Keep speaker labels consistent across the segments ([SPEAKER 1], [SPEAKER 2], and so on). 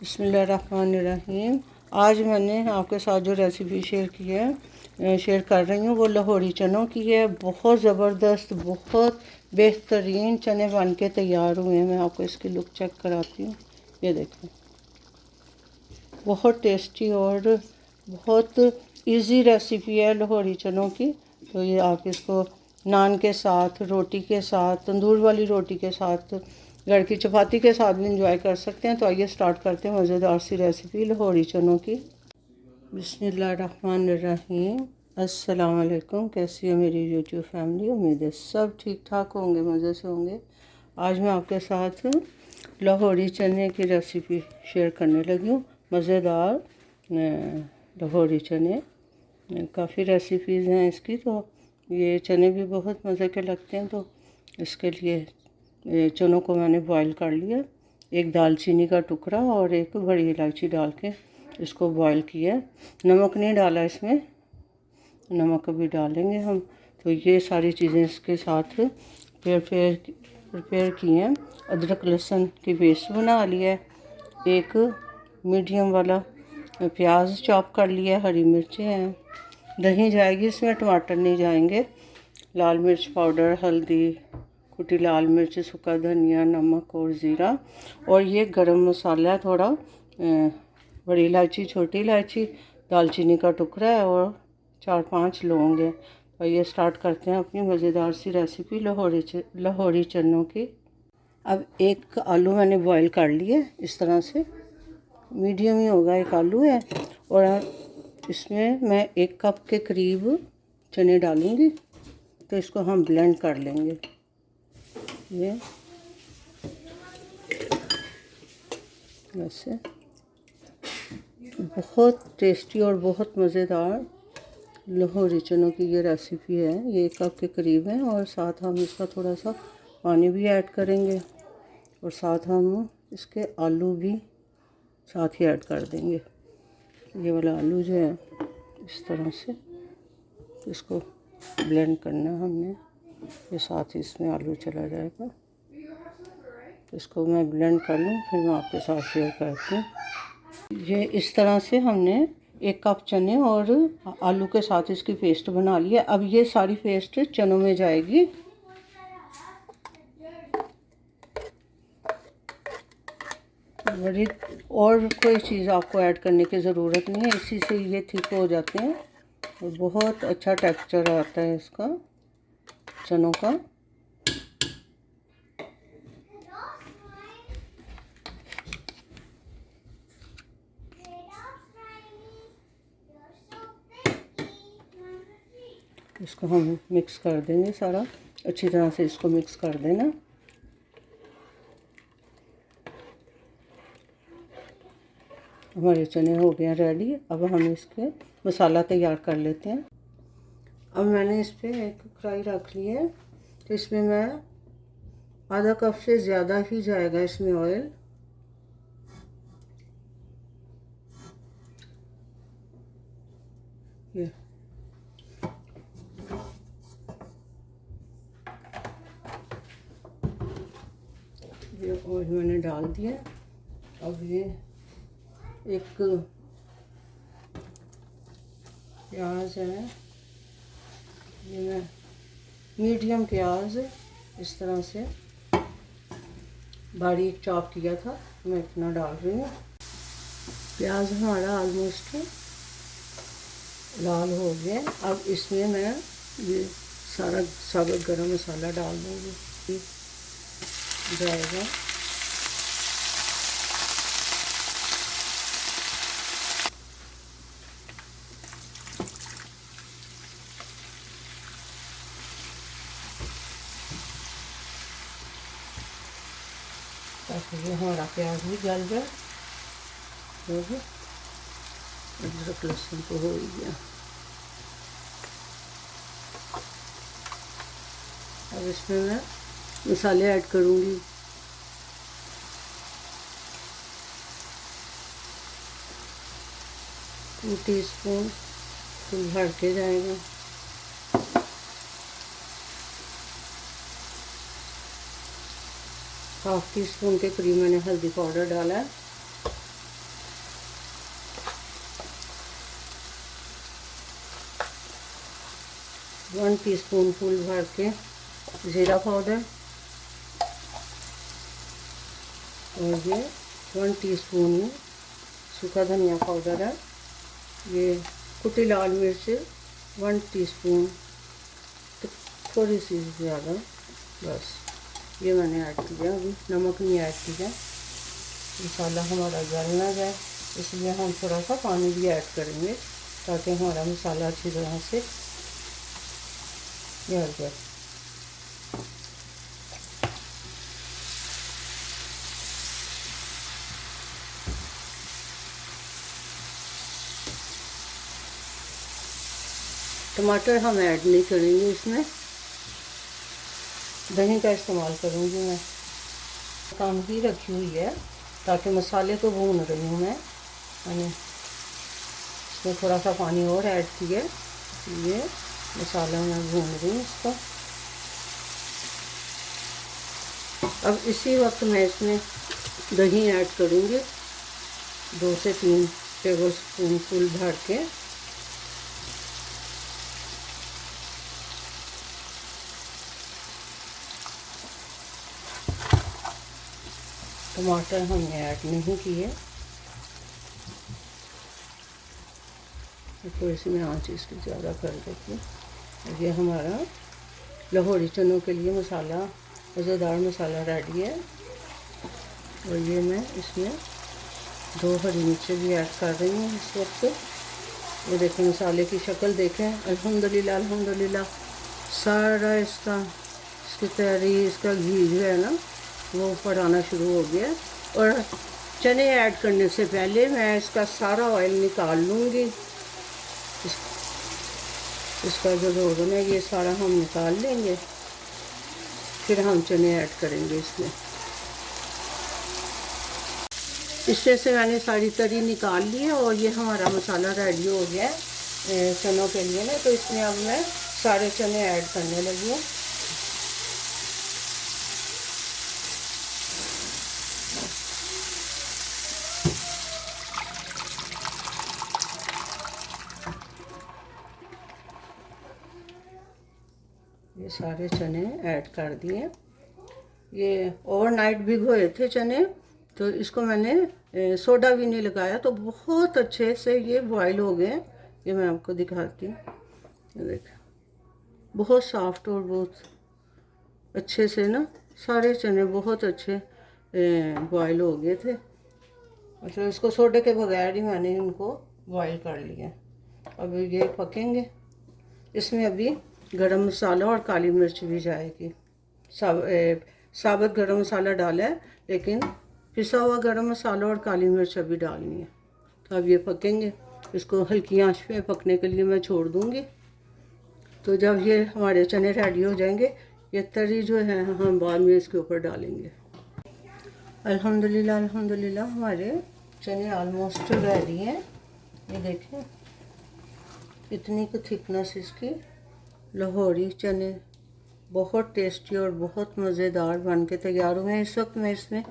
[SPEAKER 1] बिस्मिल्लाहिर्रहमानिर्रहीम। आज मैंने आपके साथ जो रेसिपी शेयर कर रही हूँ वो लाहौरी चनों की है। बहुत ज़बरदस्त, बहुत बेहतरीन चने बन के तैयार हुए हैं। मैं आपको इसकी लुक चेक कराती हूँ। ये देखें, बहुत टेस्टी और बहुत इजी रेसिपी है लाहौरी चनों की। तो ये आप इसको नान के साथ, रोटी के साथ, तंदूर वाली रोटी के साथ, घर की चपाती के साथ भी इंजॉय कर सकते हैं। तो आइए स्टार्ट करते हैं मज़ेदार सी रेसिपी लाहौरी चनों की। बिस्मिल्लाहिर्रहमानिर्रहीम। अस्सलाम वालेकुम। कैसी है मेरी यूट्यूब फैमिली? उम्मीद है सब ठीक ठाक होंगे, मज़े से होंगे। आज मैं आपके साथ लाहौरी चने की रेसिपी शेयर करने लगी हूँ। मज़ेदार लाहौरी चने, काफ़ी रेसिपीज़ हैं इसकी। तो ये चने भी बहुत मज़े के लगते हैं। तो इसके लिए चनों को मैंने बॉईल कर लिया। एक दालचीनी का टुकड़ा और एक बड़ी इलायची डाल के इसको बॉईल किया। नमक नहीं डाला इसमें, नमक अभी डालेंगे हम। तो ये सारी चीज़ें इसके साथ प्रिपेयर की हैं। अदरक लहसुन की पेस्ट बना लिया है। एक मीडियम वाला प्याज चॉप कर लिया, हरी मिर्चें हैं, दही जाएगी इसमें, टमाटर नहीं जाएंगे, लाल मिर्च पाउडर, हल्दी, कुटी लाल मिर्च, सूखा धनिया, नमक और ज़ीरा। और ये गरम मसाला है थोड़ा, बड़ी इलायची, छोटी इलायची, दालचीनी का टुकड़ा है और 4-5 लौंग है। तो ये स्टार्ट करते हैं अपनी मज़ेदार सी रेसिपी लाहौरी चनों की। अब एक आलू मैंने बॉईल कर लिया इस तरह से, मीडियम ही होगा एक आलू है। और इसमें मैं 1 कप के करीब चने डालूँगी। तो इसको हम ब्लेंड कर लेंगे। ये वैसे बहुत टेस्टी और बहुत मज़ेदार लाहौरी चनों की ये रेसिपी है। ये 1 कप के करीब है और साथ हम इसका थोड़ा सा पानी भी ऐड करेंगे और साथ हम इसके आलू भी साथ ही ऐड कर देंगे। ये वाला आलू जो है इस तरह से इसको ब्लेंड करना है हमने। ये साथ ही इसमें आलू चला जाएगा। इसको मैं ब्लेंड कर लूँ, फिर मैं आपके साथ शेयर करती हूँ। ये इस तरह से हमने 1 कप चने और आलू के साथ इसकी पेस्ट बना ली है। अब ये सारी पेस्ट चनों में जाएगी। बड़ी और कोई चीज़ आपको ऐड करने की ज़रूरत नहीं है, इसी से ये थिक हो जाते हैं और बहुत अच्छा टेक्सचर आता है इसका, चनों का। इसको हम मिक्स कर देंगे सारा, अच्छी तरह से इसको मिक्स कर देना। हमारे चने हो गए रेडी। अब हम इसके मसाला तैयार कर लेते हैं। अब मैंने इस पर एक कढ़ाई रख ली है। तो इसमें मैं आधा कप से ज़्यादा ही जाएगा इसमें ऑयल। ये ऑयल मैंने डाल दिया। अब ये एक प्याज है, ये मैं मीडियम प्याज इस तरह से बारीक चॉप किया था, मैं इतना डाल रही हूँ। प्याज हमारा ऑलमोस्ट लाल हो गया। अब इसमें मैं ये सारा साबुत गरम मसाला डाल दूँगी, जाएगा। ताकि ये हमारा प्याज भी गल जाए। अदरक लहसुन तो हो ही गया। अब इसमें मैं मसाले ऐड करूँगी। 2 टीस्पून फुल भर के जाएगा। हाफ टी स्पून के करीब मैंने हल्दी पाउडर डाला है। 1 टीस्पून फुल भर के ज़ीरा पाउडर, और ये 1 टीस्पून सूखा धनिया पाउडर है। ये कुटी लाल मिर्च 1 टीस्पून, तो थोड़ी सी ज़्यादा, बस ये मैंने ऐड किया। अभी नमक नहीं ऐड किया, मसाला हमारा जल ना जाए, इसलिए हम थोड़ा सा पानी भी ऐड करेंगे ताकि हमारा मसाला अच्छी तरह से जल जाए। टमाटर हम ऐड नहीं करेंगे इसमें, दही का इस्तेमाल करूँगी मैं। काम ही रखी हुई है ताकि मसाले को भून रही हूँ मैं। मैंने इसमें थोड़ा सा पानी और ऐड किया, ये मसाला मैं भून रही हूँ इसको। अब इसी वक्त मैं इसमें दही ऐड करूँगी, 2 से 3 टेबल स्पून फुल भर के। टमाटर हमने ऐड नहीं किए, थोड़ी सी मैं आँच इसकी ज़्यादा कर देती हूँ। ये हमारा लाहौरी चनों के लिए मसाला, मज़ेदार मसाला रेडी है। और ये मैं इसमें 2 हरी मिर्चें भी ऐड कर रही हूँ इस वक्त। ये देखें मसाले की शक्ल देखें, अल्हम्दुलिल्लाह अल्हम्दुलिल्लाह। सारा इसकी तैयारी, इसका घी जो है ना वो ऊपर आना शुरू हो गया। और चने ऐड करने से पहले मैं इसका सारा ऑयल निकाल लूँगी। इसका जो रोगन है ये सारा हम निकाल लेंगे, फिर हम चने ऐड करेंगे इसमें। इसमें से मैंने सारी तरी निकाल ली है और ये हमारा मसाला रेडी हो गया है चनों के लिए ना। तो इसमें अब मैं सारे चने ऐड करने लगी हूँ। ये सारे चने ऐड कर दिए। ये ओवरनाइट भिगोए थे चने, तो इसको मैंने सोडा भी नहीं लगाया, तो बहुत अच्छे से ये बॉईल हो गए। ये मैं आपको दिखाती हूँ, ये देख, बहुत सॉफ्ट और बहुत अच्छे से ना सारे चने बहुत अच्छे बॉईल हो गए थे। मतलब इसको सोडे के बगैर ही मैंने इनको बॉईल कर लिया। अब ये पकेंगे। इसमें अभी गरम मसाला और काली मिर्च भी जाएगी। साबुत गरम मसाला डाला है, लेकिन पिसा हुआ गरम मसाला और काली मिर्च अभी डालनी है। तो अब ये पकेंगे, इसको हल्की आंच पे पकने के लिए मैं छोड़ दूँगी। तो जब ये हमारे चने रेडी हो जाएंगे, ये तरी जो है हम बाद में इसके ऊपर डालेंगे। अल्हम्दुलिल्लाह अल्हम्दुलिल्लाह हमारे चने ऑलमोस्ट रेडी हैं। ये देखें इतनी की थिकनेस इसकी। लाहौरी चने बहुत टेस्टी और बहुत मज़ेदार बन के तैयार हुए हैं। इस वक्त मैं इसमें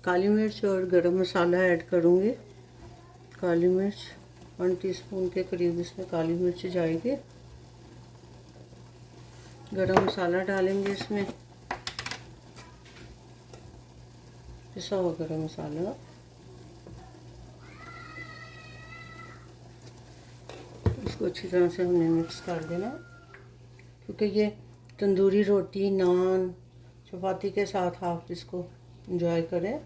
[SPEAKER 1] काली मिर्च और गरम मसाला ऐड करूँगी। काली मिर्च 1 टीस्पून के करीब इसमें काली मिर्च जाएगी। गरम मसाला डालेंगे इसमें, पिसा हुआ गरम मसाला। इसको अच्छी तरह से हमने मिक्स कर देना, क्योंकि ये तंदूरी रोटी, नान, चपाती के साथ आप इसको एंजॉय करें।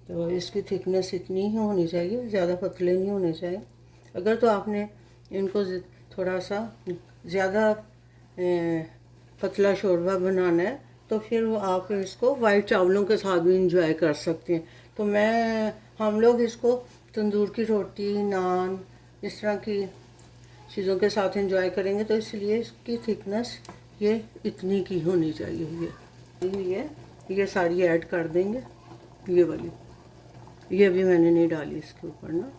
[SPEAKER 1] तो इसकी थिकनेस इतनी ही होनी चाहिए, ज़्यादा पतले नहीं होने चाहिए। अगर तो आपने इनको थोड़ा सा ज़्यादा पतला शोरबा बनाना है, तो फिर वो आप इसको वाइट चावलों के साथ भी इंजॉय कर सकते हैं। तो हम लोग इसको तंदूर की रोटी, नान, इस तरह की चीज़ों के साथ एंजॉय करेंगे। तो इसलिए इसकी थिकनेस ये इतनी की होनी चाहिए। ये सारी ऐड कर देंगे। ये वाली ये भी मैंने नहीं डाली इसके ऊपर ना।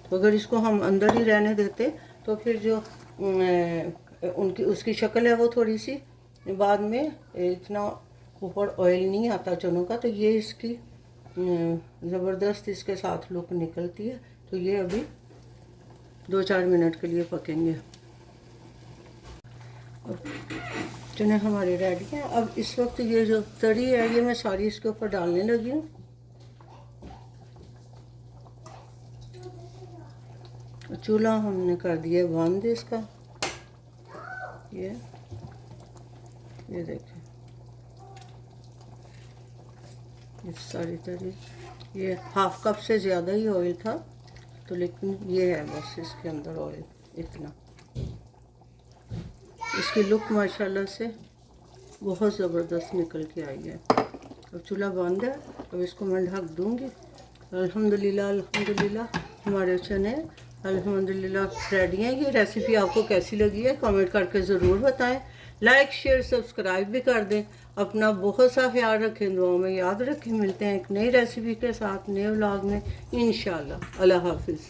[SPEAKER 1] तो अगर इसको हम अंदर ही रहने देते तो फिर जो उसकी शक्ल है वो थोड़ी सी बाद में इतना ऊपर ऑयल नहीं आता चनों का, तो ये इसकी ज़बरदस्त इसके साथ लुक निकलती है। तो ये अभी 2-4 मिनट के लिए पकेंगे। चने हमारे रेडी हैं। अब इस वक्त ये जो तरी है ये मैं सारी इसके ऊपर डालने लगी हूँ। चूल्हा हमने कर दिया बंद इसका। ये देखिए ये सारी तरी, ये हाफ कप से ज़्यादा ही ऑयल था, तो लेकिन ये है बस इसके अंदर ऑयल इतना। इसकी लुक माशाल्लाह से बहुत ज़बरदस्त निकल के आई है। अब चूल्हा बंद है, अब इसको मैं ढक दूँगी। अल्हम्दुलिल्लाह अल्हम्दुलिल्लाह हमारे चने अल्हम्दुलिल्लाह रेडी हैं। ये रेसिपी आपको कैसी लगी है कमेंट करके ज़रूर बताएं। लाइक शेयर सब्सक्राइब भी कर दें। अपना बहुत सा ख्याल रखें, दुआओं में याद रखें। मिलते हैं एक नई रेसिपी के साथ नए व्लॉग में इंशाल्लाह। अल्लाह हाफिज़।